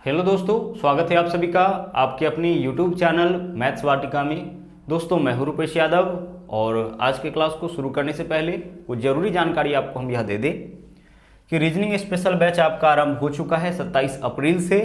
Hello दोस्तों, स्वागत है आप सभी का आपके अपनी यूट्यूब चैनल मैथ्स वाटिका में। दोस्तों मैं हूं रुपेश यादव और आज के क्लास को शुरू करने से पहले कुछ ज़रूरी जानकारी आपको हम यह दे दें कि रीजनिंग स्पेशल बैच आपका आरंभ हो चुका है 27 अप्रैल से।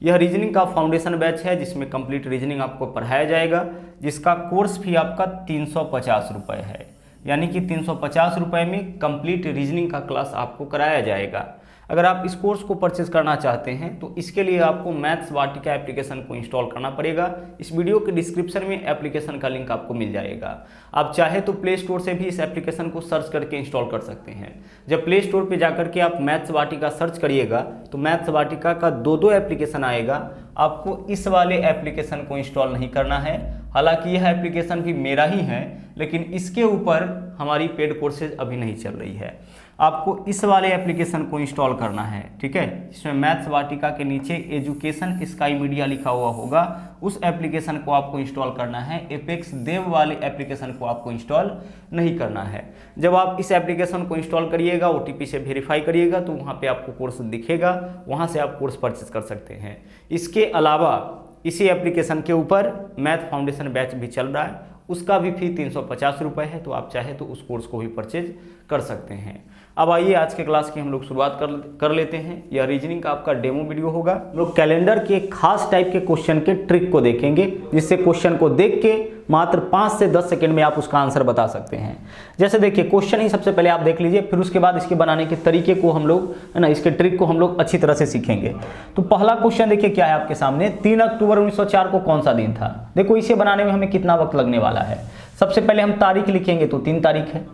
यह रीजनिंग का फाउंडेशन बैच है जिसमें कंप्लीट रीजनिंग आपको पढ़ाया जाएगा, जिसका कोर्स फी आपका 350 रुपये है। यानी कि 350 रुपये में कंप्लीट रीजनिंग का क्लास आपको कराया जाएगा। अगर आप इस कोर्स को परचेज करना चाहते हैं तो इसके लिए आपको मैथ्स वाटिका एप्लीकेशन को इंस्टॉल करना पड़ेगा। इस वीडियो के डिस्क्रिप्शन में एप्लीकेशन का लिंक आपको मिल जाएगा। आप चाहे तो प्ले स्टोर से भी इस एप्लीकेशन को सर्च करके इंस्टॉल कर सकते हैं। जब प्ले स्टोर पे जाकर के आप मैथ्स वाटिका सर्च करिएगा तो मैथ्स वाटिका का दो एप्लीकेशन आएगा। आपको इस वाले एप्लीकेशन को इंस्टॉल नहीं करना है। हालांकि यह एप्लीकेशन भी मेरा ही है, लेकिन इसके ऊपर हमारी पेड कोर्सेज अभी नहीं चल रही है। आपको इस वाले एप्लीकेशन को इंस्टॉल करना है, ठीक है। इसमें मैथ्स वाटिका के नीचे एजुकेशन स्काई मीडिया लिखा हुआ होगा, उस एप्लीकेशन को आपको इंस्टॉल करना है। एपेक्स देव वाले एप्लीकेशन को आपको इंस्टॉल नहीं करना है। जब आप इस एप्लीकेशन को इंस्टॉल करिएगा, OTP से वेरीफाई करिएगा तो वहाँ पे आपको कोर्स दिखेगा, वहाँ से आप कोर्स परचेज कर सकते हैं। इसके अलावा इसी एप्लीकेशन के ऊपर मैथ फाउंडेशन बैच भी चल रहा है, उसका भी फी 350 रुपये है। तो आप चाहे तो उस कोर्स को भी परचेज कर सकते हैं। अब आइए आज के क्लास की हम लोग शुरुआत कर लेते हैं। यह रीजनिंग का आपका डेमो वीडियो होगा। हम लोग कैलेंडर के खास टाइप के क्वेश्चन के ट्रिक को देखेंगे, जिससे क्वेश्चन को देख के मात्र 5 से 10 सेकंड में आप उसका आंसर बता सकते हैं। जैसे देखिए, क्वेश्चन ही सबसे पहले आप देख लीजिए, फिर उसके बाद इसके बनाने के तरीके को हम लोग है ना, इसके ट्रिक को हम लोग अच्छी तरह से सीखेंगे। तो पहला क्वेश्चन देखिए क्या है आपके सामने। 3 अक्टूबर 1904 को कौन सा दिन था। देखो इसे बनाने में हमें कितना वक्त लगने वाला है। सबसे पहले हम तारीख लिखेंगे तो 3 तारीख है।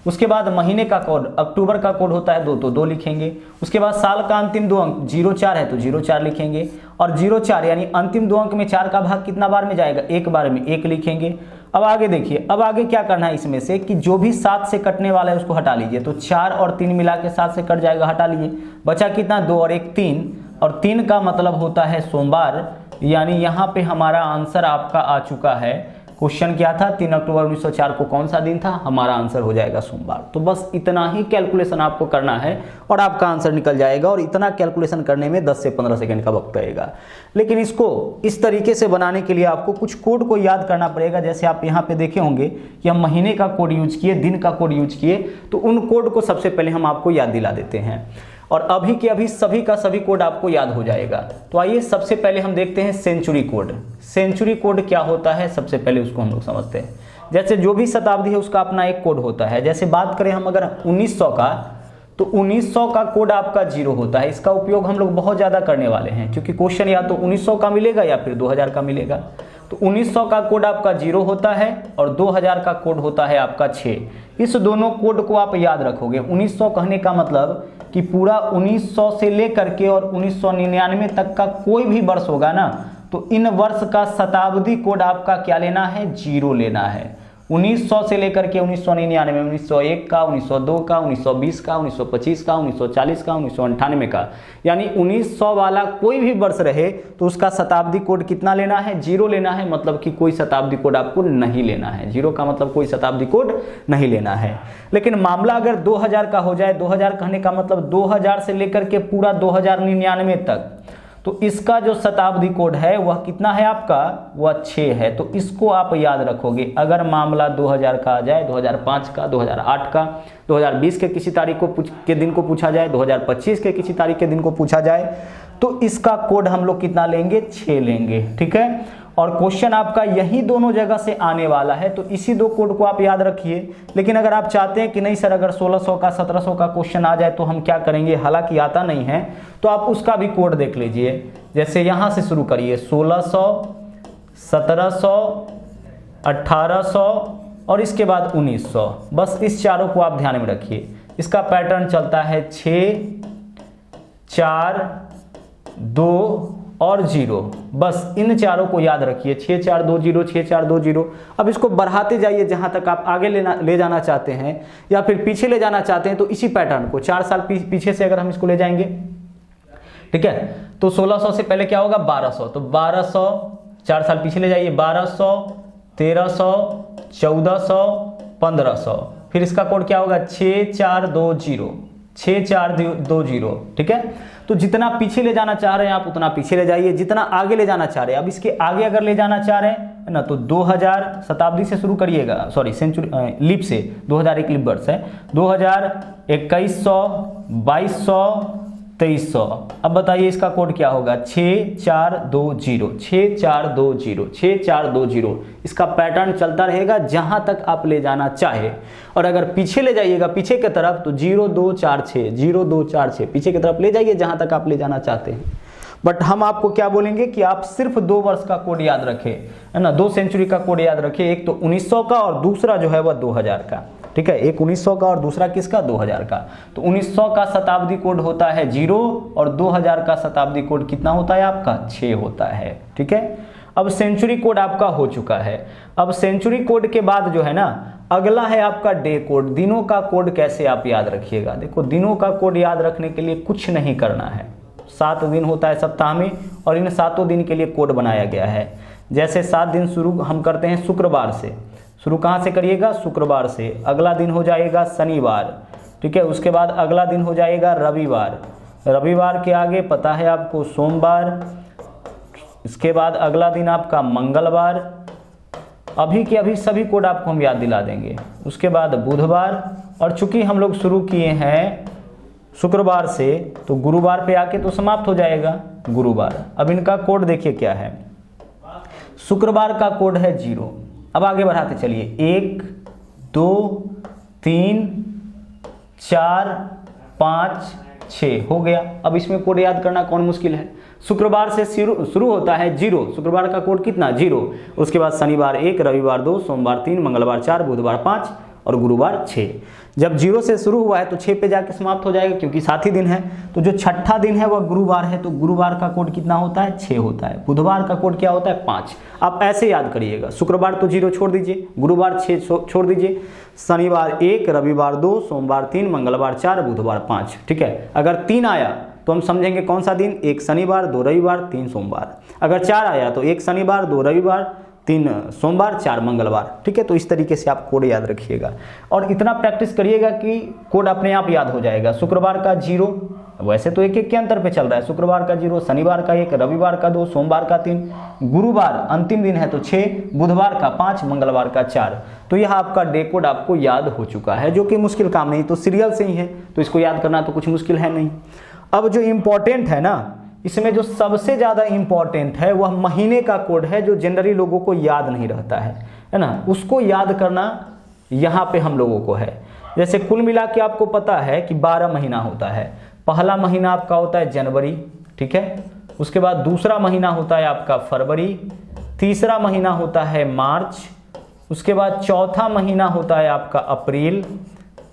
उसके बाद महीने का कोड, अक्टूबर का कोड होता है 2 तो 2 लिखेंगे। उसके बाद साल का अंतिम 2 अंक 04 है तो 04 लिखेंगे। और 04 यानी अंतिम 2 अंक में 4 का भाग कितना बार में जाएगा, 1 बार में, 1 लिखेंगे। अब आगे देखिए, अब आगे क्या करना है इसमें से कि जो भी 7 से कटने वाला है उसको हटा लीजिए। तो 4 और 3 मिला के 7 से कट जाएगा, हटा लीजिए। बचा कितना, 2 और 1 3, और 3 का मतलब होता है सोमवार। यानी यहाँ पे हमारा आंसर आपका आ चुका है। क्वेश्चन क्या था, 3 अक्टूबर 1904 को कौन सा दिन था, हमारा आंसर हो जाएगा सोमवार। तो बस इतना ही कैलकुलेशन आपको करना है और आपका आंसर निकल जाएगा। और इतना कैलकुलेशन करने में 10 से 15 सेकंड का वक्त लगेगा। लेकिन इसको इस तरीके से बनाने के लिए आपको कुछ कोड को याद करना पड़ेगा। जैसे आप यहाँ पे देखे होंगे कि हम महीने का कोड यूज किए, दिन का कोड यूज किए, तो उन कोड को सबसे पहले हम आपको याद दिला देते हैं और अभी के अभी सभी का सभी कोड आपको याद हो जाएगा। तो आइए सबसे पहले हम देखते हैं सेंचुरी कोड। सेंचुरी कोड क्या होता है, सबसे पहले उसको हम लोग समझते हैं। जैसे जो भी शताब्दी है उसका अपना एक कोड होता है। जैसे बात करें हम अगर 1900 का, तो 1900 का कोड आपका 0 होता है। इसका उपयोग हम लोग बहुत ज़्यादा करने वाले हैं, क्योंकि क्वेश्चन या तो 1900 का मिलेगा या फिर 2000 का मिलेगा। तो 1900 का कोड आपका 0 होता है और 2000 का कोड होता है आपका 6। इस दोनों कोड को आप याद रखोगे। 1900 कहने का मतलब कि पूरा 1900 से लेकर के और 1999 तक का कोई भी वर्ष होगा ना, तो इन वर्ष का शताब्दी कोड आपका क्या लेना है, 0 लेना है। 1900 से लेकर के 1999, 1901 का, 1902 का, 1920 का, 1925 का, 1940 का, 1998 का, यानी 1900 वाला कोई भी वर्ष रहे तो उसका शताब्दी कोड कितना लेना है, 0 लेना है। मतलब कि कोई शताब्दी कोड आपको नहीं लेना है। 0 का मतलब कोई शताब्दी कोड नहीं लेना है। लेकिन मामला अगर 2000 का हो जाए, 2000 कहने का मतलब 2000 से लेकर के पूरा 2099 तक, तो इसका जो शताब्दी कोड है वह कितना है आपका, वह 6 है। तो इसको आप याद रखोगे। अगर मामला 2000 का आ जाए, 2005 का, 2008 का, 2020 के किसी तारीख के दिन को पूछा जाए, 2025 के किसी तारीख के दिन को पूछा जाए, तो इसका कोड हम लोग कितना लेंगे, 6 लेंगे, ठीक है। और क्वेश्चन आपका यही दोनों जगह से आने वाला है, तो इसी 2 कोड को आप याद रखिए। लेकिन अगर आप चाहते हैं कि नहीं सर अगर 1600 का 1700 का क्वेश्चन आ जाए तो हम क्या करेंगे, हालांकि आता नहीं है, तो आप उसका भी कोड देख लीजिए। जैसे यहाँ से शुरू करिए, 1600, 1700, 1800 और इसके बाद 1900। बस इस चारों को आप ध्यान में रखिए। इसका पैटर्न चलता है 6, 4, 2 और 0। बस इन चारों को याद रखिए, 6 4 2 0, 6 4 2 0। अब इसको बढ़ाते जाइए जहां तक आप आगे ले जाना चाहते हैं या फिर पीछे ले जाना चाहते हैं। तो इसी पैटर्न को 4 साल पीछे से अगर हम इसको ले जाएंगे, ठीक है, तो 1600 से पहले क्या होगा, 1200। तो 1200, 4 साल पीछे ले जाइए, 1200, 1300, 1400, 1500। फिर इसका कोड क्या होगा, 6 4 2 0। 6420, ठीक है। तो जितना पीछे ले जाना चाह रहे हैं आप उतना पीछे ले जाइए, जितना आगे ले जाना चाह रहे हैं, अब इसके आगे अगर ले जाना चाह रहे हैं ना तो 2000 शताब्दी से शुरू करिएगा, सॉरी सेंचुरी लीप से, 2001 लीप वर्ष है, 2000, 2100, 2200, 2300। अब बताइए इसका कोड क्या होगा, 6420, 6420, 6420। इसका पैटर्न चलता रहेगा जहां तक आप ले जाना चाहे। और अगर पीछे ले जाइएगा पीछे की तरफ तो 0246, 0246 पीछे की तरफ ले जाइए जहां तक आप ले जाना चाहते हैं। बट हम आपको क्या बोलेंगे कि आप सिर्फ 2 वर्ष का कोड याद रखें, है ना, 2 सेंचुरी का कोड याद रखें, एक तो 1900 का और दूसरा जो है वह 2000 का, ठीक है। एक 1900 का और दूसरा किसका, 2000 का। तो 1900 का शताब्दी कोड होता है 0 और 2000 का शताब्दी कोड कितना होता है आपका, 6 होता है, ठीक है। अब सेंचुरी कोड आपका हो चुका है। अब सेंचुरी कोड के बाद जो है ना अगला है आपका डे कोड। दिनों का कोड कैसे आप याद रखिएगा, देखो दिनों का कोड याद रखने के लिए कुछ नहीं करना है। 7 दिन होता है सप्ताह में और इन 7 दिन के लिए कोड बनाया गया है। जैसे 7 दिन शुरू हम करते हैं शुक्रवार से, शुरू कहाँ से करिएगा, शुक्रवार से। अगला दिन हो जाएगा शनिवार, ठीक है। उसके बाद अगला दिन हो जाएगा रविवार, रविवार के आगे पता है आपको सोमवार। इसके बाद अगला दिन आपका मंगलवार। अभी के अभी सभी कोड आपको हम याद दिला देंगे। उसके बाद बुधवार, और चूंकि हम लोग शुरू किए हैं शुक्रवार से तो गुरुवार पे आके तो समाप्त हो जाएगा गुरुवार। अब इनका कोड देखिए क्या है, शुक्रवार का कोड है 0। अब आगे बढ़ाते चलिए, 1 2 3 4 5 6 हो गया। अब इसमें कोड याद करना कौन मुश्किल है। शुक्रवार से शुरू होता है 0, शुक्रवार का कोड कितना 0। उसके बाद शनिवार 1, रविवार 2, सोमवार 3, मंगलवार 4, बुधवार 5 और गुरुवार 6। जब 0 से शुरू हुआ है तो 6 पे जाके समाप्त हो जाएगा क्योंकि 7 ही दिन है। तो जो छठा दिन है वह गुरुवार है, तो गुरुवार का कोड कितना होता है, 6 होता है। बुधवार का कोड क्या होता है, 5। आप ऐसे याद करिएगा, शुक्रवार तो 0 छोड़ दीजिए, गुरुवार 6 छोड़ दीजिए, शनिवार 1, रविवार 2, सोमवार 3, मंगलवार 4, बुधवार 5, ठीक है। अगर 3 आया तो हम समझेंगे कौन सा दिन, 1 शनिवार, 2 रविवार, 3 सोमवार। अगर 4 आया तो 1 शनिवार, 2 रविवार, 3 सोमवार, 4 मंगलवार, ठीक है। तो इस तरीके से आप कोड याद रखिएगा और इतना प्रैक्टिस करिएगा कि कोड अपने आप याद हो जाएगा। शुक्रवार का 0, वैसे तो एक के अंतर पे चल रहा है, शुक्रवार का 0, शनिवार का 1, रविवार का 2, सोमवार का 3, गुरुवार अंतिम दिन है तो 6, बुधवार का 5, मंगलवार का 4। तो यह आपका डे कोड आपको याद हो चुका है, जो कि मुश्किल काम नहीं, तो सीरियल से ही है तो इसको याद करना तो कुछ मुश्किल है नहीं। अब जो इम्पोर्टेंट है ना, इसमें जो सबसे ज़्यादा इम्पॉर्टेंट है वह महीने का कोड है, जो जनरली लोगों को याद नहीं रहता है ना। उसको याद करना यहाँ पे हम लोगों को है। जैसे कुल मिला के आपको पता है कि 12 महीना होता है। पहला महीना आपका होता है जनवरी, ठीक है। उसके बाद दूसरा महीना होता है आपका फरवरी, तीसरा महीना होता है मार्च, उसके बाद चौथा महीना होता है आपका अप्रैल।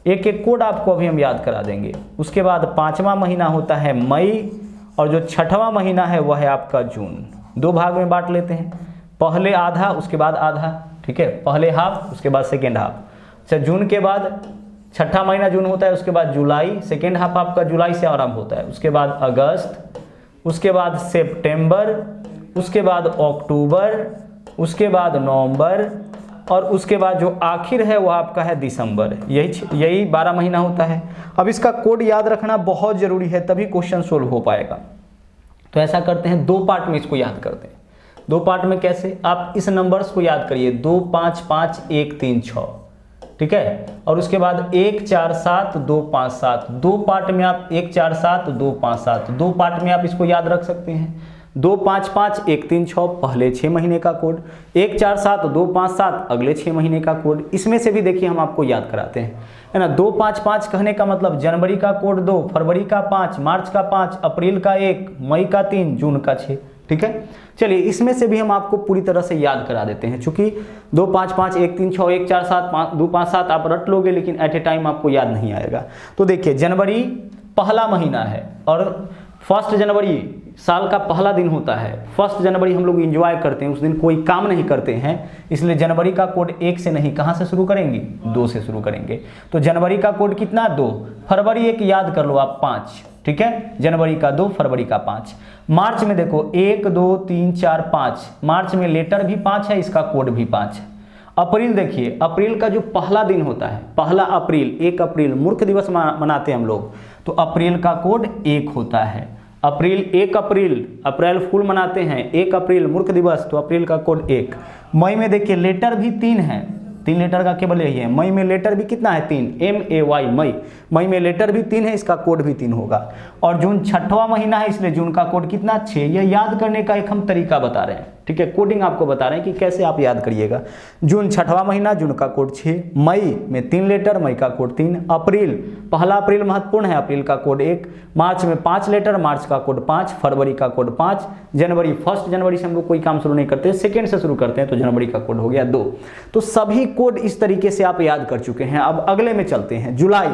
एक एक कोड आपको अभी हम याद करा देंगे। उसके बाद 5वां महीना होता है मई और जो 6वां महीना है वह है आपका जून। 2 भाग में बांट लेते हैं, पहले आधा उसके बाद आधा, ठीक है। पहले हाफ उसके बाद सेकेंड हाफ। अच्छा, जून के बाद 6ठा महीना जून होता है, उसके बाद जुलाई, सेकेंड हाफ आपका जुलाई से आरंभ होता है। उसके बाद अगस्त, उसके बाद सितंबर, उसके बाद अक्टूबर, उसके बाद नवंबर और उसके बाद जो आखिर है वो आपका है दिसंबर। यही 12 महीना होता है। अब इसका कोड याद रखना बहुत ज़रूरी है, तभी क्वेश्चन सोल्व हो पाएगा। तो ऐसा करते हैं, 2 पार्ट में इसको याद करते हैं। 2 पार्ट में कैसे, आप इस नंबर्स को याद करिए, 2 5 5 1 3 6, ठीक है। और उसके बाद 1 4 7 2 5 7। 2 पार्ट में आप 1 4 7 2 5 7, 2 पार्ट में आप इसको याद रख सकते हैं। 2 5 5 1 3 6 पहले 6 महीने का कोड, 1 4 7 2 5 7 अगले 6 महीने का कोड। इसमें से भी देखिए हम आपको याद कराते हैं, है ना। 2 5 5 कहने का मतलब जनवरी का कोड 2, फरवरी का 5, मार्च का 5, अप्रैल का 1, मई का 3, जून का 6, ठीक है। चलिए इसमें से भी हम आपको पूरी तरह से याद करा देते हैं। चूंकि 2 5 5 1 3 6 1 4 7 5 2 5 7 आप रट लोगे, लेकिन एट ए टाइम आपको याद नहीं आएगा। तो देखिए, जनवरी पहला महीना है और 1 जनवरी साल का पहला दिन होता है। 1 जनवरी हम लोग एंजॉय करते हैं, उस दिन कोई काम नहीं करते हैं, इसलिए जनवरी का कोड 1 से नहीं, कहाँ से शुरू करेंगे, 2 से शुरू करेंगे। तो जनवरी का कोड कितना, 2। फरवरी 1 याद कर लो आप, 5, ठीक है। जनवरी का 2, फरवरी का 5। मार्च में देखो 1 2 3 4 5, मार्च में लेटर भी 5 है, इसका कोड भी 5 है। अप्रैल देखिए, अप्रैल का जो पहला दिन होता है, पहला अप्रैल, 1 अप्रैल मूर्ख दिवस मनाते हैं हम लोग, तो अप्रैल का कोड 1 होता है। अप्रैल 1 अप्रैल, अप्रैल फूल मनाते हैं, 1 अप्रैल मूर्ख दिवस, तो अप्रैल का कोड 1। मई में देखिए लेटर भी 3 है, 3 लेटर का केवल यही है। मई में लेटर भी कितना है 3, MAY मई, मई में लेटर भी 3 है, इसका कोड भी 3 होगा। और जून 6वां महीना है इसलिए जून का कोड कितना 6। यह याद करने का एक हम तरीका बता रहे हैं, ठीक है, कोडिंग आपको बता रहे हैं कि कैसे आप याद करिएगा। जून 6वां महीना, जून का कोड 6, मई में 3 लेटर, मई का कोड 3, अप्रैल, पहला अप्रैल महत्वपूर्ण है, अप्रैल का कोड 1, मार्च में 5 लेटर, मार्च का कोड 5, फरवरी का कोड 5, जनवरी 1 जनवरी से हम लोग कोई काम शुरू नहीं करते, सेकेंड से शुरू करते हैं, तो जनवरी का कोड हो गया 2। तो सभी कोड इस तरीके से आप याद कर चुके हैं। अब अगले में चलते हैं, जुलाई।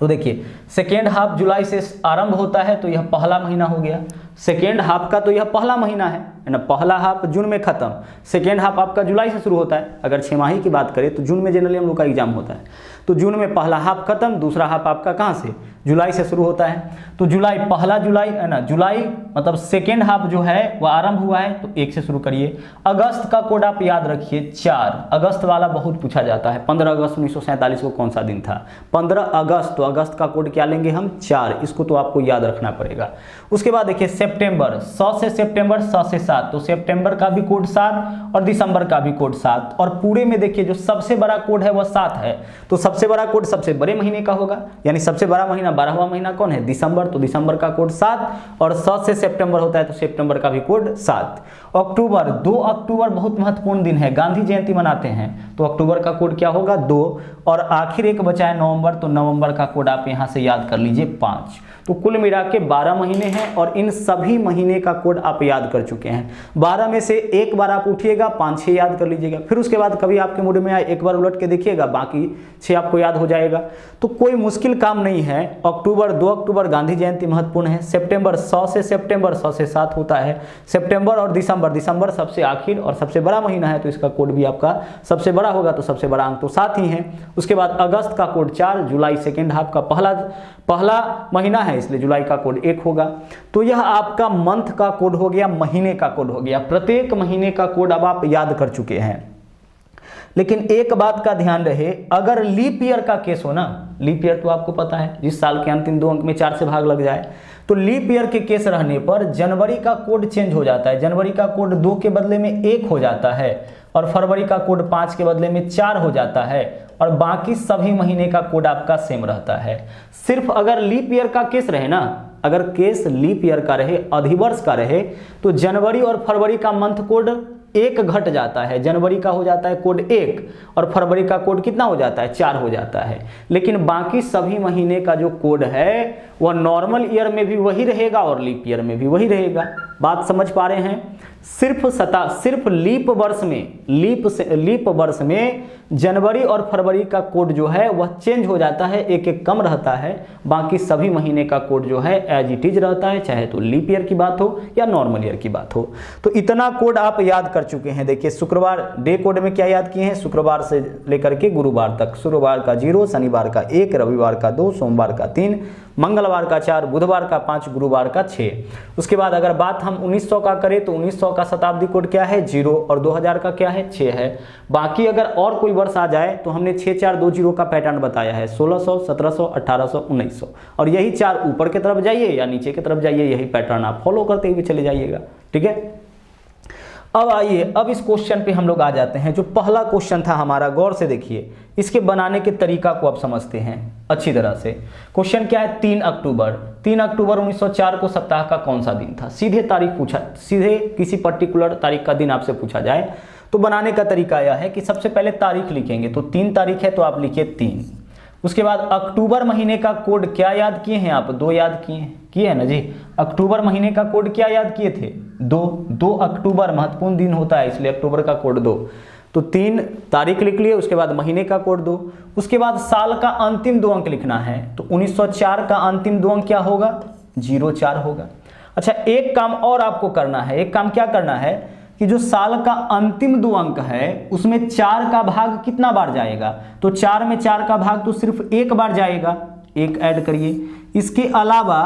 तो देखिए सेकेंड हाफ जुलाई से आरंभ होता है, तो यह पहला महीना हो गया। सेकेंड हाफ का तो यह पहला महीना है ना, पहला हाफ जून में खत्म, सेकेंड हाफ आपका जुलाई से शुरू होता है। अगर 6 माही की बात करें तो जून में जनरली हम लोग का एग्जाम होता है, तो जून में पहला हाफ खत्म, दूसरा हाफ आपका कहाँ से, जुलाई से शुरू होता है। तो जुलाई, पहला जुलाई है ना, जुलाई मतलब सेकेंड हाफ जो है वह आरंभ हुआ है, तो 1 से शुरू करिए। अगस्त का कोड आप याद रखिए 4, अगस्त वाला बहुत पूछा जाता है। 15 अगस्त 1947 को कौन सा दिन था, 15 अगस्त, तो अगस्त का कोड क्या लेंगे हम 4, इसको तो आपको याद रखना पड़ेगा। उसके बाद देखिए सितंबर, 100 से सितंबर, 100 से 7, तो सितंबर का भी कोड 7 और दिसंबर का भी कोड 7। और पूरे में देखिए जो सबसे बड़ा कोड है वह 7 है, तो सबसे बड़ा कोड सबसे बड़े महीने का होगा, यानी सबसे बड़ा महीना 12वां महीना कौन है, दिसंबर, तो दिसंबर का कोड 7, और 100 से सितंबर होता है तो सितंबर का भी कोड 7। अक्टूबर, 2 अक्टूबर बहुत महत्वपूर्ण दिन है, गांधी जयंती मनाते हैं, तो अक्टूबर का कोड क्या होगा 2। और आखिर एक बचा है नवंबर, तो नवंबर का कोड आप यहां से याद कर लीजिए 5। तो कुल मिला के 12 महीने हैं और इन सभी महीने का कोड आप याद कर चुके हैं। 12 में से एक बार आप उठिएगा, 5-6 याद कर लीजिएगा, फिर उसके बाद कभी आपके मूड में आए एक बार उलट के देखिएगा, बाकी 6 आपको याद हो जाएगा। तो कोई मुश्किल काम नहीं है। अक्टूबर, 2 अक्टूबर गांधी जयंती महत्वपूर्ण है। सितंबर, 100 से सितंबर, 100 से 7 होता है। सितंबर और दिसंबर, दिसंबर सबसे आखिर और सबसे बड़ा महीना है, तो इसका कोड भी आपका सबसे बड़ा होगा, तो सबसे बड़ा अंक तो 7 ही है। उसके बाद अगस्त का कोड 4, जुलाई सेकेंड हाफ का पहला महीना है इसलिए जुलाई का कोड 1 होगा। तो यह आपका मंथ का कोड हो गया, महीने का कोड हो गया। प्रत्येक महीने का कोड अब आप याद कर चुके हैं। लेकिन एक बात का ध्यान रहे, अगर लीप ईयर का केस हो ना, लीप ईयर तो आपको पता है जिस साल के अंतिम 2 अंक में 4 से भाग लग जाए, तो लीप ईयर के केस रहने पर जनवरी का कोड चेंज हो जाता है। जनवरी का कोड 2 के बदले में 1 हो जाता है, और फरवरी का कोड 5 के बदले में 4 हो जाता है, और बाकी सभी महीने का कोड आपका सेम रहता है। सिर्फ अगर लीप ईयर का केस रहे ना, अगर केस लीप ईयर का रहे, अधिवर्ष का रहे, तो जनवरी और फरवरी का मंथ कोड 1 घट जाता है। जनवरी का हो जाता है कोड 1 और फरवरी का कोड कितना हो जाता है 4 हो जाता है। लेकिन बाकी सभी महीने का जो कोड है वह नॉर्मल ईयर में भी वही रहेगा और लीप ईयर में भी वही रहेगा। बात समझ पा रहे हैं? सिर्फ लीप वर्ष में जनवरी और फरवरी का कोड जो है वह चेंज हो जाता है, एक एक कम रहता है। बाकी सभी महीने का कोड जो है एज इट इज रहता है, चाहे तो लीप ईयर की बात हो या नॉर्मल ईयर की बात हो। तो इतना कोड आप याद कर चुके हैं। देखिए शुक्रवार डे कोड में क्या याद किए हैं, शुक्रवार से लेकर के गुरुवार तक। शुक्रवार का 0, शनिवार का 1, रविवार का 2, सोमवार का 3, मंगलवार का 4, बुधवार का 5, गुरुवार का 6। उसके बाद अगर बात हम 1900 का करें तो 1900 का शताब्दी कोड क्या है 0 और 2000 का क्या है 6 है। बाकी अगर और कोई वर्ष आ जाए तो हमने 6420 का पैटर्न बताया है, 1600, 1700, 1800, 1900, और यही 4 ऊपर की तरफ जाइए या नीचे की तरफ जाइए, यही पैटर्न आप फॉलो करते हुए चले जाइएगा। ठीक है, अब आइए, अब इस क्वेश्चन पे हम लोग आ जाते हैं। जो पहला क्वेश्चन था हमारा, गौर से देखिए, इसके बनाने के तरीका को आप समझते हैं अच्छी तरह से। क्वेश्चन क्या है, 3 अक्टूबर 1904 को सप्ताह का कौन सा दिन था। सीधे तारीख पूछा, सीधे किसी पर्टिकुलर तारीख का दिन आपसे पूछा जाए तो बनाने का तरीका यह है कि सबसे पहले तारीख लिखेंगे। तो 3 तारीख है तो आप लिखिए 3। उसके बाद अक्टूबर महीने का कोड क्या याद किए हैं आप, 2 याद किए हैं ना जी। अक्टूबर महीने का कोड क्या याद किए थे, 2 अक्टूबर महत्वपूर्ण दिन होता है इसलिए अक्टूबर का कोड 2। तो 3 तारीख लिख लिए, उसके बाद महीने का कोड 2। उसके बाद साल का अंतिम 2 अंक लिखना है, तो 1904 का अंतिम 2 अंक क्या होगा 04 होगा। अच्छा, एक काम और आपको करना है। एक काम क्या करना है कि जो साल का अंतिम 2 अंक है उसमें 4 का भाग कितना बार जाएगा, तो 4 में 4 का भाग तो सिर्फ 1 बार जाएगा, 1 ऐड करिए। इसके अलावा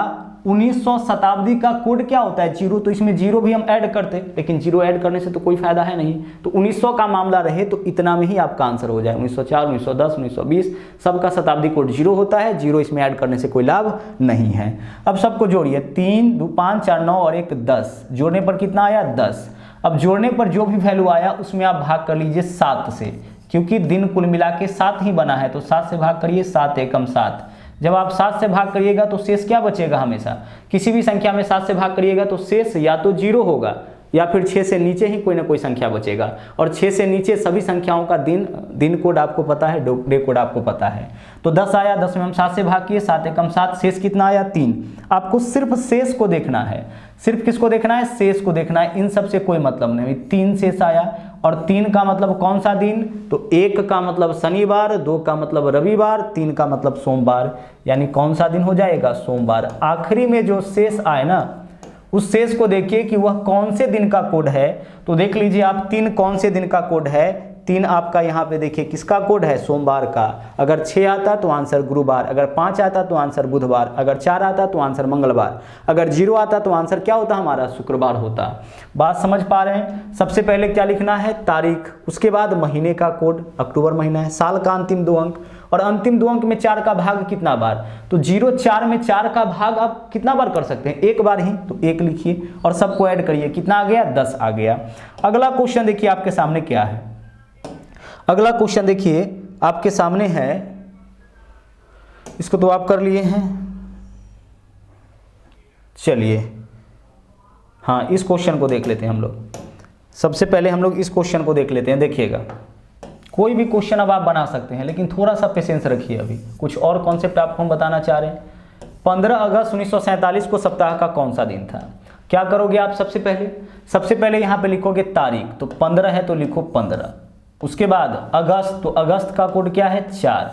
1900 शताब्दी का कोड क्या होता है? जीरो। तो इसमें जीरो भी हम ऐड करते, लेकिन जीरो ऐड करने से तो कोई फायदा है नहीं। तो 1900 का मामला रहे तो इतना में ही आपका आंसर हो जाए। 1904, 1910, 1920 सबका शताब्दी कोड जीरो होता है। जीरो इसमें ऐड करने से कोई लाभ नहीं है। अब सबको जोड़िए, 3, 2, 5, 4, 9 और 1, 10। जोड़ने पर कितना आया? 10। अब जोड़ने पर जो भी वैल्यू आया उसमें आप भाग कर लीजिए 7 से, क्योंकि दिन कुल मिला के 7 ही बना है। तो 7 से भाग करिए, 7 एकम 7। जब आप 7 से भाग करिएगा तो शेष क्या बचेगा? हमेशा किसी भी संख्या में 7 से भाग करिएगा तो शेष या तो जीरो होगा या फिर 6 से नीचे ही कोई ना कोई संख्या बचेगा। और 6 से नीचे सभी संख्याओं का दिन कोड आपको पता है, डे कोड आपको पता है। तो 10 आया, 10 में हम 7 से भाग किए, 7 एकम 7। शेष कितना आया? 3। आपको सिर्फ शेष को देखना है। सिर्फ किसको देखना है? शेष को देखना है। इन सब से कोई मतलब नहीं। 3 शेष आया, और 3 का मतलब कौन सा दिन? तो 1 का मतलब शनिवार, 2 का मतलब रविवार, 3 का मतलब सोमवार, यानी कौन सा दिन हो जाएगा? सोमवार। आखिरी में जो शेष आए ना, उस शेष को देखिए कि वह कौन से दिन का कोड है। तो देख लीजिए आप 3 कौन से दिन का कोड है? 3 आपका यहाँ पे देखिए किसका कोड है? सोमवार का। अगर 6 आता तो आंसर गुरुवार, अगर 5 आता तो आंसर बुधवार, अगर 4 आता तो आंसर मंगलवार, अगर 0 आता तो आंसर क्या होता? हमारा शुक्रवार होता। बात समझ पा रहे हैं? सबसे पहले क्या लिखना है? तारीख। उसके बाद महीने का कोड, अक्टूबर महीना है। साल का अंतिम 2 अंक, और अंतिम 2 अंक में 4 का भाग कितना बार? तो 0, 4 में 4 का भाग आप कितना बार कर सकते हैं? 1 बार ही। तो 1 लिखिए और सबको ऐड करिए। कितना आ गया? 10 आ गया। अगला क्वेश्चन देखिए आपके सामने क्या है। अगला क्वेश्चन देखिए आपके सामने है, इसको तो आप कर लिए हैं। चलिए हाँ, इस क्वेश्चन को देख लेते हैं हम लोग। सबसे पहले हम लोग इस क्वेश्चन को देख लेते हैं। देखिएगा, कोई भी क्वेश्चन अब आप बना सकते हैं, लेकिन थोड़ा सा पेशेंस रखिए। अभी कुछ और कॉन्सेप्ट आपको हम बताना चाह रहे हैं। 15 अगस्त 1947 को सप्ताह का कौन सा दिन था? क्या करोगे आप? सबसे पहले यहाँ पे लिखोगे तारीख। तो 15 है तो लिखो 15। उसके बाद अगस्त, तो अगस्त का कोड क्या है? 4।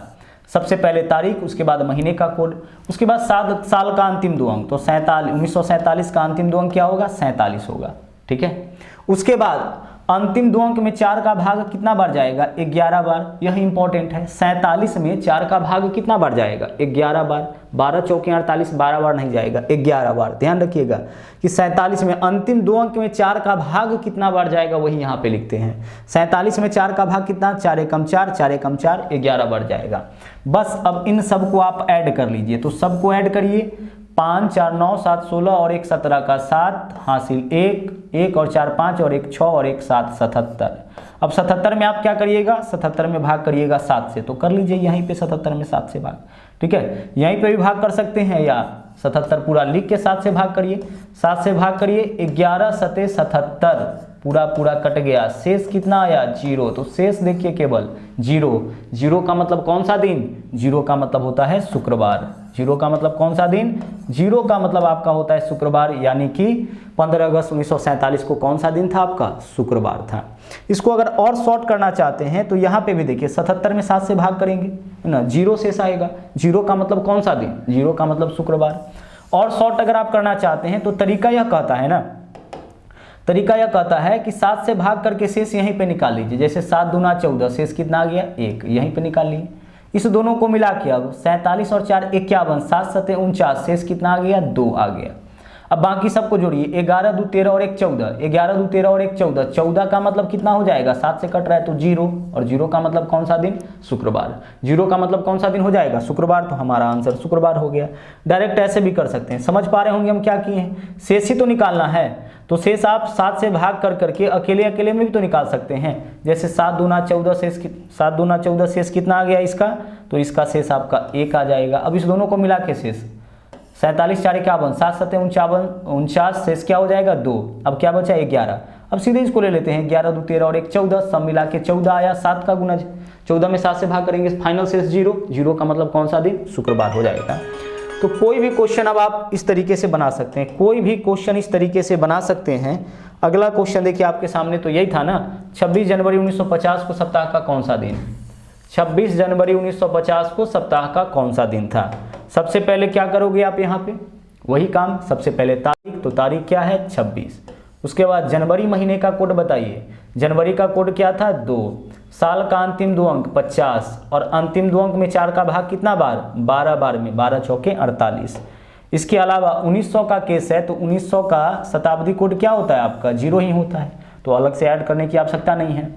सबसे पहले तारीख, उसके बाद महीने का कोड, उसके बाद साल का अंतिम 2 अंक। तो 1947 का अंतिम 2 अंक क्या होगा? 47 होगा। ठीक है। उसके बाद अंतिम 2 अंक में 4 का भाग कितना बार जाएगा? 11 बार। यह इंपॉर्टेंट है। 47 में 4 का भाग कितना बार जाएगा? 11 बार। 12 चौके 48, 12 बार नहीं जाएगा, 11 बार। ध्यान रखिएगा कि 47 में अंतिम 2 अंक में 4 का भाग कितना बार जाएगा, वही यहाँ पे लिखते हैं। 47 में 4 का भाग कितना? 4 एकम 4, 4 एकम 4, 11 बार जाएगा। बस अब इन सबको आप ऐड कर लीजिए। तो सबको ऐड करिए। 5, 4, 9, 7, 16 और 1, 17 का 7 हासिल 1 और 4, 5 और 1, 6 और 1, 7, 77। अब 77 में आप क्या करिएगा? 77 में भाग करिएगा 7 से। तो कर लीजिए यहीं पे 77 में 7 से भाग। ठीक है, यहीं पे भी भाग कर सकते हैं, या 77 पूरा लिख के 7 से भाग करिए। 7 से भाग करिए, 11 सते 77, पूरा कट गया। शेष कितना आया? 0। तो शेष देखिए केवल 0। 0 का मतलब कौन सा दिन? 0 का मतलब होता है शुक्रवार। 0 का मतलब कौन सा दिन? 0 का मतलब आपका होता है शुक्रवार, यानी कि 15 अगस्त 1947 को कौन सा दिन था आपका? शुक्रवार था। इसको अगर और शॉर्ट करना चाहते हैं तो यहाँ पे भी देखिए 77 में 7 से भाग करेंगे, है ना, 0 शेष आएगा। 0 का मतलब कौन सा दिन? 0 का मतलब शुक्रवार। और शॉर्ट अगर आप करना चाहते हैं तो तरीका यह कहता है ना, तरीका यह कहता है कि 7 से भाग करके शेष यहीं पे निकाल लीजिए। जैसे 7 दूना 14, शेष कितना आ गया? 1, यहीं पे निकाल लिए। इस दोनों को मिला के अब 47 और 4 51, 7 सते 49, शेष कितना आ गया? 2 आ गया। अब बाकी सबको जोड़िए। 11 2 13 और 1 14, 11 2 13 और 1 14, 14 का मतलब कितना हो जाएगा? 7 से कट रहा है तो 0, और 0 का मतलब कौन सा दिन? शुक्रवार। 0 का मतलब कौन सा दिन हो जाएगा? शुक्रवार। तो हमारा आंसर शुक्रवार हो गया। डायरेक्ट ऐसे भी कर सकते हैं। समझ पा रहे होंगे हम क्या किए हैं? शेष ही तो निकालना है, तो शेष आप 7 से भाग कर करके अकेले में भी तो निकाल सकते हैं। जैसे 7 दूना 14, शेष 7 दूना 14, शेष कितना आ गया इसका? तो इसका शेष आपका 1 आ जाएगा। अब इस दोनों को मिला के शेष 47 4 51, 7 7 49, शेष क्या हो जाएगा? 2। अब क्या बचा? 11। अब सीधे इसको ले लेते हैं। 11 2 13 और 1 14, सब मिला के 14 आया। 7 का गुना 14 में 7 से भाग करेंगे, फाइनल शेष 0। 0 का मतलब कौन सा दिन? शुक्रवार हो जाएगा। तो कोई भी क्वेश्चन अब आप इस तरीके से बना सकते हैं, कोई भी क्वेश्चन इस तरीके से बना सकते हैं। अगला क्वेश्चन देखिए आपके सामने, तो यही था ना, 26 जनवरी 1950 को सप्ताह का कौन सा दिन? 26 जनवरी 1950 को सप्ताह का कौन सा दिन था? सबसे पहले क्या करोगे आप? यहाँ पे वही काम, सबसे पहले तारीख। तो तारीख क्या है? 26। उसके बाद जनवरी महीने का कोड बताइए। जनवरी का कोड क्या था? 2। साल का अंतिम 2 अंक 50, और अंतिम 2 अंक में 4 का भाग कितना बार? 12 बार में, 12 चौके 48। इसके अलावा 1900 का केस है तो 1900 का शताब्दी कोड क्या होता है आपका 0 ही होता है, तो अलग से ऐड करने की आवश्यकता नहीं है।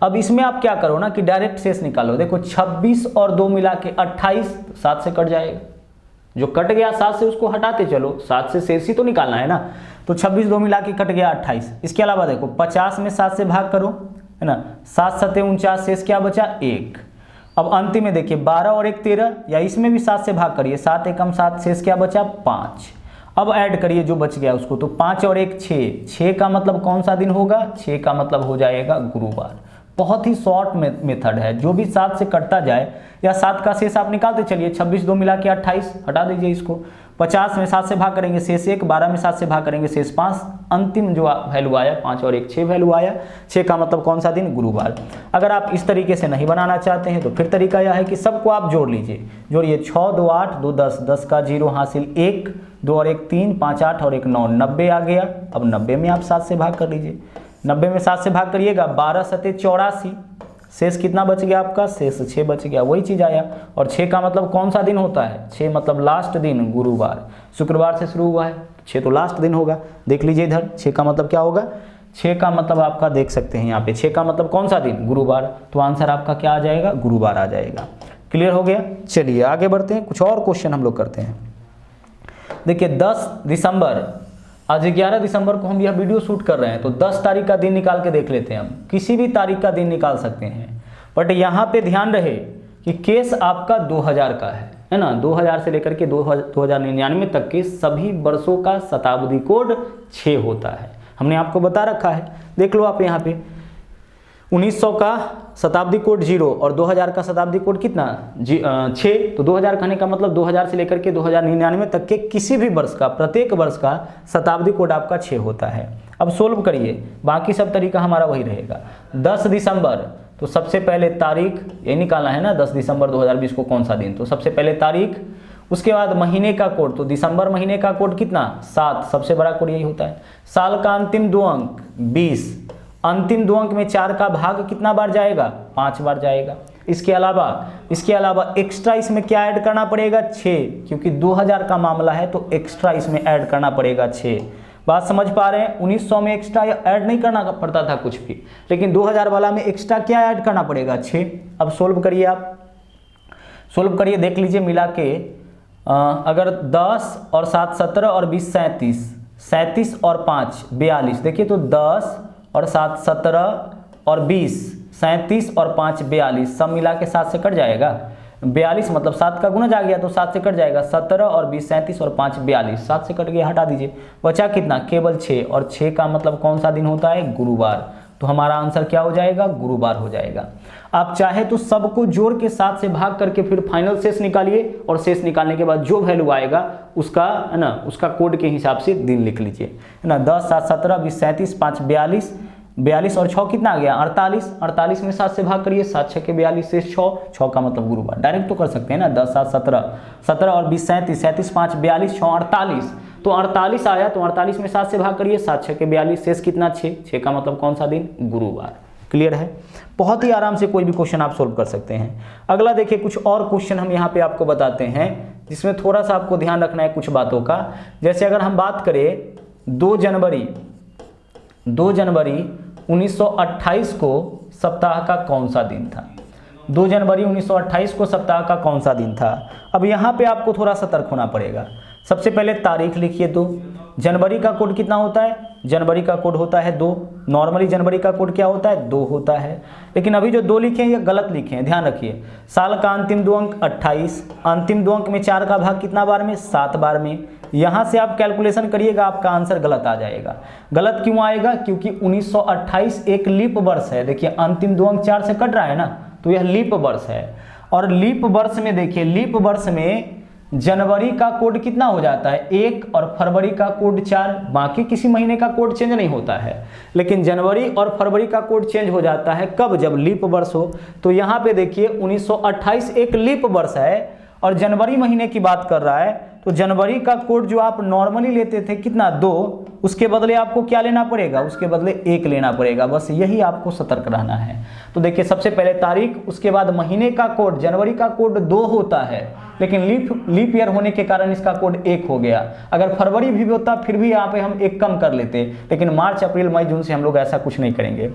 अब इसमें आप क्या करो ना कि डायरेक्ट शेष निकालो। देखो 26 और 2 मिला के 28, 7 से कट जाएगा, जो कट गया 7 से उसको हटाते चलो, 7 से शेष ही तो निकालना है ना, तो 26 2 मिला के कट गया 28। इसके अलावा देखो 50 में 7 से भाग करो, है ना, 7 7 49, शेष क्या बचा 1। अब अंतिम में देखिए 12 और 1 13, या इसमें भी 7 से भाग करिए, 7 एकम 7, शेष क्या बचा 5। अब ऐड करिए जो बच गया उसको, तो 5 और 1 6, 6 का मतलब कौन सा दिन होगा, 6 का मतलब हो जाएगा गुरुवार। बहुत ही शॉर्ट मेथड है, जो भी 7 से कटता जाए या 7 का शेष आप निकालते चलिए। 26 2 मिला के 28, हटा दीजिए इसको। 50 में 7 से भाग करेंगे शेष 1, 12 में 7 से भाग करेंगे शेष 5, अंतिम जो वैल्यू आया 5 और 1 6 वैल्यू आया। 6 का मतलब कौन सा दिन, गुरुवार। अगर आप इस तरीके से नहीं बनाना चाहते हैं तो फिर तरीका यह है कि सबको आप जोड़ लीजिए। जोड़िए 6 2 8 2 10, 10 का 0 हासिल 1, 2 और 1 3, 5 8 और 1 9, 90 आ गया। अब 90 में आप 7 से भाग कर लीजिए। 90 में 7 से भाग करिएगा, 12 7 84, शेष कितना बच गया आपका, शेष 6 बच गया, वही चीज आया। और 6 का मतलब कौन सा दिन होता है, 6 मतलब लास्ट दिन, गुरुवार। शुक्रवार से शुरू हुआ है, 6 तो लास्ट दिन होगा। देख लीजिए इधर 6 का मतलब क्या होगा, 6 का मतलब आपका देख सकते हैं यहाँ पे, 6 का मतलब कौन सा दिन, गुरुवार। तो आंसर आपका क्या आ जाएगा, गुरुवार आ जाएगा। क्लियर हो गया। चलिए आगे बढ़ते हैं, कुछ और क्वेश्चन हम लोग करते हैं। देखिए 10 दिसंबर, आज 11 दिसंबर को हम यह वीडियो शूट कर रहे हैं, तो 10 तारीख का दिन निकाल के देख लेते हैं। हम किसी भी तारीख का दिन निकाल सकते हैं, बट यहाँ पे ध्यान रहे कि केस आपका 2000 का है ना। 2000 से लेकर के 2099 तक के सभी वर्षों का शताब्दी कोड 6 होता है, हमने आपको बता रखा है। देख लो आप यहाँ पे 1900 का शताब्दी कोड 0 और 2000 का शताब्दी कोड कितना 6, तो 2000 कहने का मतलब 2000 से लेकर के 2099 तक के किसी भी वर्ष का, प्रत्येक वर्ष का शताब्दी कोड आपका 6 होता है। अब सोल्व करिए, बाकी सब तरीका हमारा वही रहेगा। 10 दिसंबर, तो सबसे पहले तारीख ये निकालना है ना, 10 दिसंबर 2020 को कौन सा दिन, तो सबसे पहले तारीख। उसके बाद महीने का कोड, तो दिसंबर महीने का कोड कितना 7, सबसे बड़ा कोड यही होता है। साल का अंतिम 2 अंक 20, अंतिम 2 अंक में 4 का भाग कितना बार जाएगा, 5 बार जाएगा। इसके अलावा एक्स्ट्रा इसमें क्या ऐड करना पड़ेगा, 6, क्योंकि 2000 का मामला है तो एक्स्ट्रा इसमें ऐड करना पड़ेगा 6। बात समझ पा रहे हैं। 1900 में एक्स्ट्रा ऐड नहीं करना पड़ता था कुछ भी, लेकिन 2000 वाला में एक्स्ट्रा क्या ऐड करना पड़ेगा, 6। अब सोल्व करिए, आप सोल्व करिए, देख लीजिए मिला के अगर 10 और 7 17 और 20 37, 37 और 5 42, देखिए तो 10 और 7 17 और 20, 37 और 5 42, सब मिला के 7 से कट जाएगा। 42 मतलब 7 का गुणज आ गया तो 7 से कट जाएगा। 17 और 20 37 और 5 42, 7 से कट गया, हटा दीजिए। बचा कितना, केवल 6, और 6 का मतलब कौन सा दिन होता है, गुरुवार। तो हमारा आंसर क्या हो जाएगा, गुरुवार हो जाएगा। आप चाहे तो सबको जोड़ के 7 से भाग करके फिर फाइनल शेष निकालिए, और शेष निकालने के बाद जो वैल्यू आएगा उसका, है ना, उसका कोड के हिसाब से दिन लिख लीजिए, है ना। 10 7 17 20 37 5 42, 42 और 6 कितना आ गया 48, 48 में 7 से भाग करिए, 7 6 के 42, शेष 6, 6 का मतलब गुरुवार। डायरेक्ट तो कर सकते हैं ना, 10 7 17, 17 और 20 37, 37 5 42, 6 48, तो 48 आया, तो 48 में 7 से भाग करिए, 7 6 के 42, शेष कितना 6, 6 का मतलब कौन सा दिन, गुरुवार। क्लियर है। बहुत ही आराम से कोई भी क्वेश्चन आप सोल्व कर सकते हैं। अगला देखिए, कुछ और क्वेश्चन हम यहाँ पे आपको बताते हैं, जिसमें थोड़ा सा आपको ध्यान रखना है कुछ बातों का। जैसे अगर हम बात करें 2 जनवरी 1928 को सप्ताह का कौन सा दिन था, 2 जनवरी 1928 को सप्ताह का कौन सा दिन था। अब यहाँ पे आपको थोड़ा सतर्क होना पड़ेगा। सबसे पहले तारीख लिखिए 2, जनवरी का कोड कितना होता है, जनवरी का कोड होता है 2, नॉर्मली जनवरी का कोड क्या होता है, 2 होता है। लेकिन अभी जो 2 लिखे हैं ये गलत लिखे हैं, ध्यान रखिए। साल का अंतिम 2 अंक 28, अंतिम 2 अंक में 4 का भाग कितना बार में, 7 बार में। यहाँ से आप कैलकुलेशन करिएगा, आपका आंसर गलत आ जाएगा। गलत क्यों आएगा, क्योंकि 1928 एक लीप वर्ष है। देखिए अंतिम 2 अंक 4 से कट रहा है ना, तो यह लीप वर्ष है। और लीप वर्ष में देखिए, लीप वर्ष में जनवरी का कोड कितना हो जाता है 1 और फरवरी का कोड 4, बाकी किसी महीने का कोड चेंज नहीं होता है। लेकिन जनवरी और फरवरी का कोड चेंज हो जाता है कब, जब लीप वर्ष हो। तो यहाँ पे देखिए 1928 एक लीप वर्ष है और जनवरी महीने की बात कर रहा है, तो जनवरी का कोड जो आप नॉर्मली लेते थे कितना 2, उसके बदले आपको क्या लेना पड़ेगा, उसके बदले 1 लेना पड़ेगा। बस यही आपको सतर्क रहना है। तो देखिए सबसे पहले तारीख, उसके बाद महीने का कोड, जनवरी का कोड 2 होता है लेकिन लीप ईयर होने के कारण इसका कोड 1 हो गया। अगर फरवरी भी होता फिर भी यहाँ पे हम 1 कम कर लेते, लेकिन मार्च अप्रैल मई जून से हम लोग ऐसा कुछ नहीं करेंगे।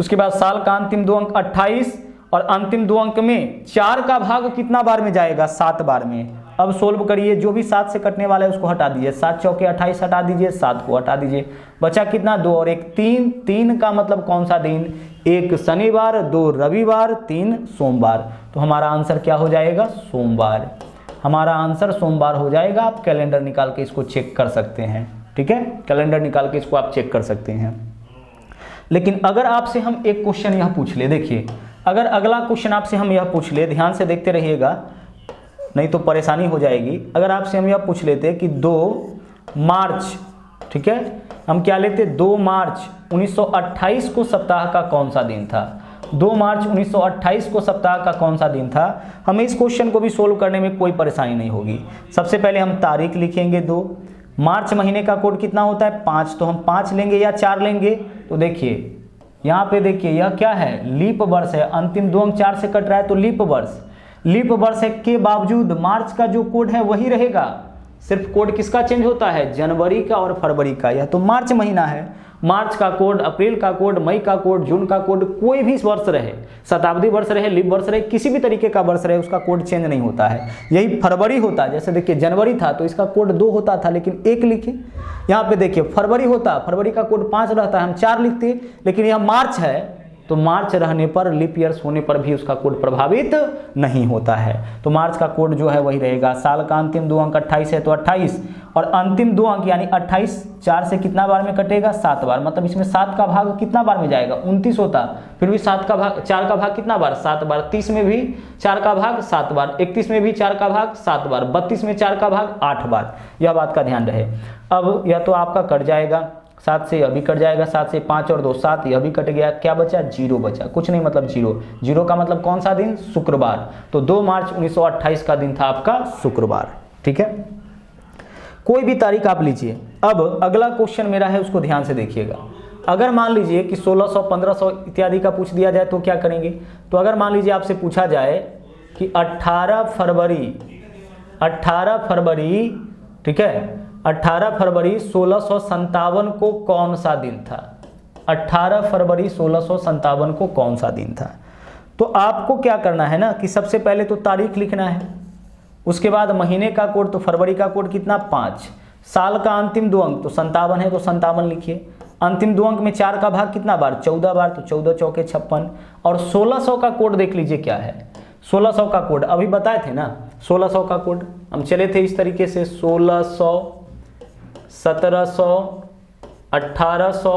उसके बाद साल का अंतिम 2 अंक 28 और अंतिम 2 अंक में 4 का भाग कितना बार में जाएगा, 7 बार में। अब सोल्व करिए, जो भी 7 से कटने वाला है उसको हटा दीजिए, 7 चौके 28 हटा दीजिए, 7 को हटा दीजिए, बचा कितना 2 और 1 3। 3 का मतलब कौन सा दिन, 1 शनिवार, 2 रविवार, 3 सोमवार। तो हमारा आंसर क्या हो जाएगा, सोमवार। हमारा आंसर सोमवार हो जाएगा। आप कैलेंडर निकाल के इसको चेक कर सकते हैं, ठीक है, कैलेंडर निकाल के इसको आप चेक कर सकते हैं। लेकिन अगर आपसे हम एक क्वेश्चन यह पूछ ले, देखिए अगर अगला क्वेश्चन आपसे हम यह पूछ ले, ध्यान से देखते रहिएगा नहीं तो परेशानी हो जाएगी। अगर आपसे हम यह पूछ लेते कि 2 मार्च, ठीक है, हम क्या लेते, 2 मार्च 1928 को सप्ताह का कौन सा दिन था। 2 मार्च 1928 को सप्ताह का कौन सा दिन था। हमें इस क्वेश्चन को भी सोल्व करने में कोई परेशानी नहीं होगी। सबसे पहले हम तारीख लिखेंगे 2, मार्च महीने का कोड कितना होता है 5, तो हम 5 लेंगे या 4 लेंगे। तो देखिए यहाँ पे देखिए यह क्या है, लीप वर्ष है, अंतिम 2 अंक 4 से कट रहा है तो लीप वर्ष। लीप वर्ष के बावजूद मार्च का जो कोड है वही रहेगा, सिर्फ कोड किसका चेंज होता है, जनवरी का और फरवरी का। यह तो मार्च महीना है, मार्च का कोड, अप्रैल का कोड, मई का कोड, जून का कोड, कोई भी वर्ष रहे, शताब्दी वर्ष रहे, लीप वर्ष रहे, किसी भी तरीके का वर्ष रहे, उसका कोड चेंज नहीं होता है। यही फरवरी होता है, जैसे देखिए जनवरी था तो इसका कोड 2 होता था लेकिन 1 लिखे। यहाँ पे देखिए फरवरी होता, फरवरी का कोड 5 रहता है, हम 4 लिखते, लेकिन यह मार्च है तो मार्च रहने पर, लीप ईयर्स होने पर भी उसका कोड प्रभावित नहीं होता है। तो मार्च का कोड जो है वही रहेगा। साल का अंतिम 2 अंक 28 है तो 28 और अंतिम 2 अंक यानी 28 4 से कितना बार में कटेगा, 7 बार। मतलब इसमें 7 का भाग कितना बार में जाएगा, 29 होता, फिर भी 7 का भाग, 4 का भाग कितना बार, 7 बार। 30 में भी 4 का भाग 7 बार, 31 में भी 4 का भाग 7 बार, 32 में 4 का भाग 8 बार। यह बात का ध्यान रहे। अब यह तो आपका कट जाएगा, 7 से यह भी कट जाएगा, 7 से 5 और 2 7, यह भी कट गया, क्या बचा, 0 बचा, कुछ नहीं मतलब 0। 0 का मतलब कौन सा दिन, शुक्रवार। तो 2 मार्च 1928 का दिन था आपका शुक्रवार, ठीक है। कोई भी तारीख आप लीजिए। अब अगला क्वेश्चन मेरा है, उसको ध्यान से देखिएगा। अगर मान लीजिए कि 1600 1500 इत्यादि का पूछ दिया जाए तो क्या करेंगे। तो अगर मान लीजिए आपसे पूछा जाए कि 18 फरवरी, ठीक है, 18 फरवरी 1657 को कौन सा दिन था। 18 फरवरी 1657 को कौन सा दिन था। तो आपको क्या करना है ना कि सबसे पहले तो तारीख लिखना है, उसके बाद महीने का कोड, तो फरवरी का कोड कितना 5, साल का अंतिम 2 अंक तो 57 है तो 57 लिखिए। अंतिम 2 अंक में 4 का भाग कितना बार, 14 बार, तो 14 चौके 56। और 1600 का कोड देख लीजिए क्या है। 1600 का कोड अभी बताए थे ना, 1600 का कोड हम चले थे इस तरीके से, 1600 1700 1800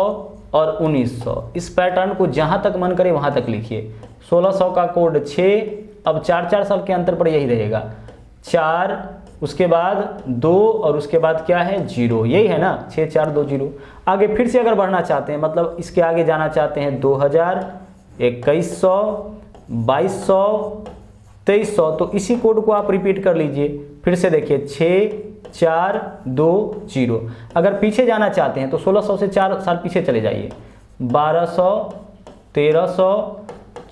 और 1900, इस पैटर्न को जहां तक मन करे वहां तक लिखिए। 1600 का कोड 6, अब 4 साल के अंतर पर यही रहेगा, 4 उसके बाद 2 और उसके बाद क्या है 0, यही है ना, 6 4 2 0। आगे फिर से अगर बढ़ना चाहते हैं, मतलब इसके आगे जाना चाहते हैं 2000 2100 2200 2300, तो इसी कोड को आप रिपीट कर लीजिए। फिर से देखिए 6 4 2 0। अगर पीछे जाना चाहते हैं तो 1600 से 4 साल पीछे चले जाइए, 1200 1300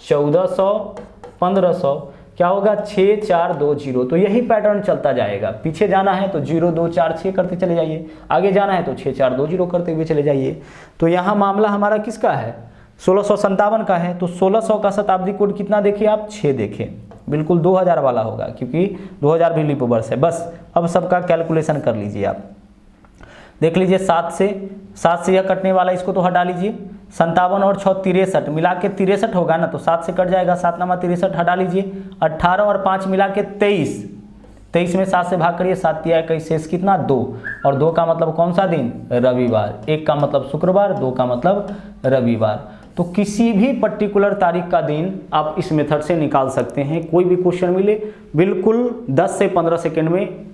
1400 1500, क्या होगा 6 4 2 0। तो यही पैटर्न चलता जाएगा। पीछे जाना है तो 0 2 4 6 करते चले जाइए, आगे जाना है तो 6 4 2 0 करते हुए चले जाइए। तो यहाँ मामला हमारा किसका है, 1657 का है। तो 1600 का शताब्दी कोड कितना देखें आप, 6 देखें, बिल्कुल 2000 वाला होगा क्योंकि 2000 भी लीप वर्ष है। बस अब सबका कैलकुलेशन कर लीजिए आप, देख लीजिए 7 से यह कटने वाला, इसको तो हटा लीजिए। 57 और 6 63, मिला के 63 होगा ना, तो 7 से कट जाएगा, 7 नमा 63 हटा लीजिए। 18 और 5 मिला के 23 में 7 से भाग करिए, 7 तिया 21, शेष कितना 2, और 2 का मतलब कौन सा दिन, रविवार। 1 का मतलब शुक्रवार, 2 का मतलब रविवार। तो किसी भी पर्टिकुलर तारीख का दिन आप इस मेथड से निकाल सकते हैं। कोई भी क्वेश्चन मिले बिल्कुल 10 से 15 सेकंड में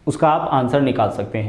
उसका आप आंसर निकाल सकते हैं।